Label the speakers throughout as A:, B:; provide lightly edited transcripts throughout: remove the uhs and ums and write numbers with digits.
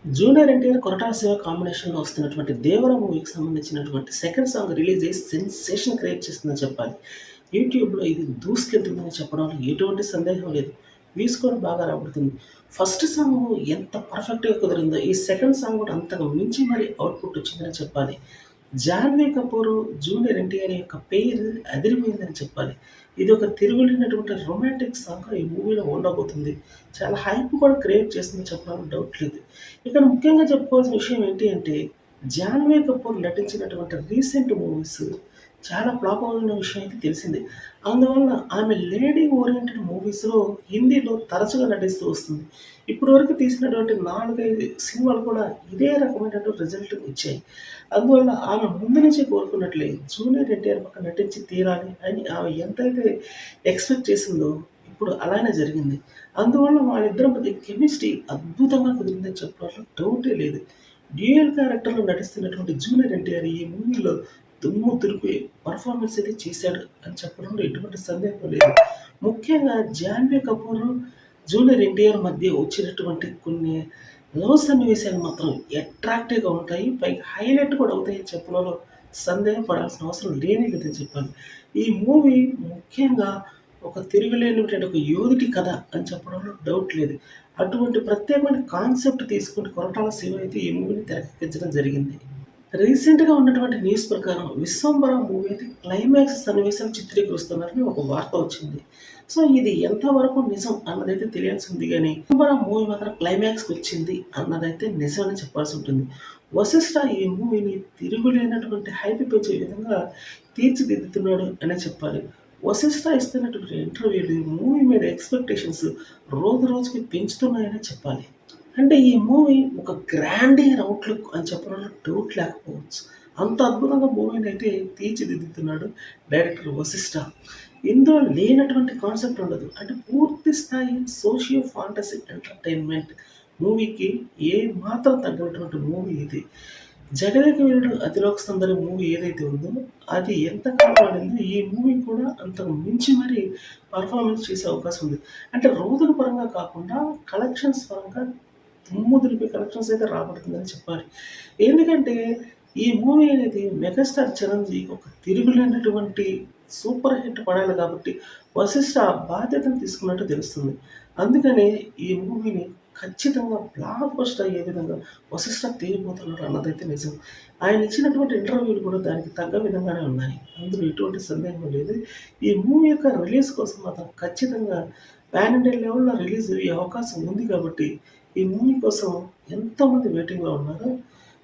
A: Junior NTR, Koratala Shiva కాంబినేషన్‌లో వస్తున్నటువంటి 'దేవర' మూవీకి సంబంధించినటువంటి సెకండ్ సాంగ్ రిలీజ్ అయ్యి సెన్సేషన్ క్రియేట్ చేసిందని చెప్పాలి. యూట్యూబ్‌లో ఇది దూసుకెళ్తుందని చెప్పడంలో ఎటువంటి సందేహం లేదు. వ్యూస్ కూడా బాగా రాబడుతుంది. ఫస్ట్ సాంగ్ ఎంత పర్ఫెక్ట్‌గా కుదిరిందో, ఈ సెకండ్ సాంగ్ కూడా అంతకు మించి మరి అవుట్‌పుట్ వచ్చిందని చెప్పాలి. జాన్వీ కపూర్, జూనియర్ ఎన్టీఆర్ యొక్క పెయిర్ అదిరిపోయిందని చెప్పాలి. ఇది ఒక తిరుగులేనటువంటి రొమాంటిక్ సాంగ్‌గా ఈ మూవీలో ఉండబోతుంది. చాలా హైప్ కూడా క్రియేట్ చేస్తుందని చెప్పడంలో డౌట్ లేదు. ఇక్కడ ముఖ్యంగా చెప్పుకోవాల్సిన విషయం ఏంటి అంటే, జాన్వీ కపూర్ నటించినటువంటి రీసెంట్ మూవీస్ చాలా ఫ్లాప్ అయిన విషయం అయితే తెలిసిందే. అందువలన ఆమె లేడీ ఓరియెంటెడ్ మూవీస్‌లో హిందీలో తరచుగా నటిస్తూ వస్తుంది. ఇప్పటివరకు తీసినటువంటి 4, 5 సినిమాలు కూడా ఇదే రకమైనటువంటి రిజల్ట్ ఇచ్చాయి. అందువల్ల ఆమె ముందు నుంచే కోరుకున్నట్లే జూనియర్ ఎన్టీఆర్ పక్కన నటించి తీరాలి అని ఆమె ఎంతైతే ఎక్స్‌పెక్ట్ చేసిందో ఇప్పుడు అలానే జరిగింది. అందువల్ల వాళ్ళిద్దరి మధ్య కెమిస్ట్రీ అద్భుతంగా కుదిరిందని చెప్పడంలో డౌటే లేదు. డ్యూయల్ క్యారెక్టర్‌లో నటిస్తున్నటువంటి జూనియర్ ఎన్టీఆర్ ఈ మూవీలో దుమ్ము దులిపి పెర్ఫార్మన్స్ అయితే చేశాడు అని చెప్పడంలో ఎటువంటి సందేహం లేదు. ముఖ్యంగా జాన్వీ కపూర్, జూనియర్ ఎన్టీఆర్ మధ్య వచ్చినటువంటి కొన్ని లవ్ సన్నివేశాలు మాత్రం అట్రాక్టివ్‌గా ఉంటాయి. పైగా హైలైట్ కూడా అవుతాయని చెప్పడంలో సందేహం పడాల్సిన అవసరం లేనే లేదని చెప్పాలి. ఈ మూవీ ముఖ్యంగా ఒక తిరుగులేనటువంటి ఒక యోధుడి కథ అని చెప్పడంలో డౌట్ లేదు. అటువంటి ప్రత్యేకమైన కాన్సెప్ట్ తీసుకొని కొరటాల శివ అయితే ఈ మూవీని తెరకెక్కించడం జరిగింది. రీసెంట్‌గా ఉన్నటువంటి న్యూస్ ప్రకారం 'విశ్వంబర' మూవీ అయితే క్లైమాక్స్ సన్నివేశాలు చిత్రీకరిస్తున్నారని ఒక వార్త వచ్చింది. సో, ఇది ఎంతవరకు నిజం అన్నదైతే తెలియాల్సి ఉంది గానీ, 'విశ్వంబర' మూవీ మాత్రం క్లైమాక్స్‌కొచ్చింది అన్నదైతే నిజమని చెప్పాల్సి ఉంటుంది. వశిష్ఠ ఈ మూవీని తిరుగులేనటువంటి హైప్ పెంచే విధంగా తీర్చిదిద్దుతున్నాడు అనే చెప్పాలి. వశిష్ఠ ఇస్తున్నటువంటి ఇంటర్వ్యూలు మూవీ మీద ఎక్స్‌పెక్టేషన్స్ రోజు రోజుకి పెంచుతున్నాయనే చెప్పాలి. అంటే ఈ మూవీ ఒక గ్రాండియర్ అవుట్‌లుక్ అని చెప్పడంలో డౌట్ లేకపోవచ్చు. అంత అద్భుతంగా మూవీనైతే తీర్చిదిద్దుతున్నాడు డైరెక్టర్ వశిష్ఠ. ఇందులో లేనటువంటి కాన్సెప్ట్ ఉండదు. అంటే పూర్తి స్థాయి సోషియో ఫాంటసీ ఎంటర్‌టైన్‌మెంట్ మూవీకి ఏ మాత్రం తగ్గనటువంటి మూవీ ఇది. 'జగదేక వీరుడు అతిలోక సుందరి' మూవీ ఏదైతే ఉందో అది ఎంత కాలం ఆడిందో ఈ మూవీ కూడా అంతకు మించి మరి పెర్ఫార్మన్స్ చేసే అవకాశం ఉంది. అంటే రోజుల పరంగా కాకుండా కలెక్షన్స్ పరంగా దుమ్ము దులిపే కలెక్షన్స్ అయితే రాబడుతుందని చెప్పాలి. ఎందుకంటే ఈ మూవీ అనేది మెగాస్టార్ చిరంజీవికి ఒక తిరుగులేనటువంటి సూపర్ హిట్ పడాలి కాబట్టి వశిష్ఠ ఆ బాధ్యతను తీసుకున్నట్టు తెలుస్తుంది. అందుకనే ఈ మూవీని ఖచ్చితంగా బ్లాక్ బస్టర్ అయ్యే విధంగా వశిష్ఠ తీయబోతున్నాడు అన్నదైతే నిజం. ఆయన ఇచ్చినటువంటి ఇంటర్వ్యూలు కూడా దానికి తగ్గ విధంగానే ఉన్నాయి. అందులో ఎటువంటి సందేహం లేదు. ఈ మూవీ యొక్క రిలీజ్ కోసం మాత్రం ఖచ్చితంగా పాన్ ఇండియా లెవెల్‌లో రిలీజ్ అయ్యే అవకాశం ఉంది కాబట్టి ఈ మూవీ కోసం ఎంతోమంది వెయిటింగ్‌లో ఉన్నారు.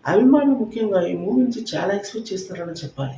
A: అభిమానులు ముఖ్యంగా ఈ మూవీ నుంచి చాలా ఎక్స్‌పెక్ట్ చేస్తున్నారని చెప్పాలి.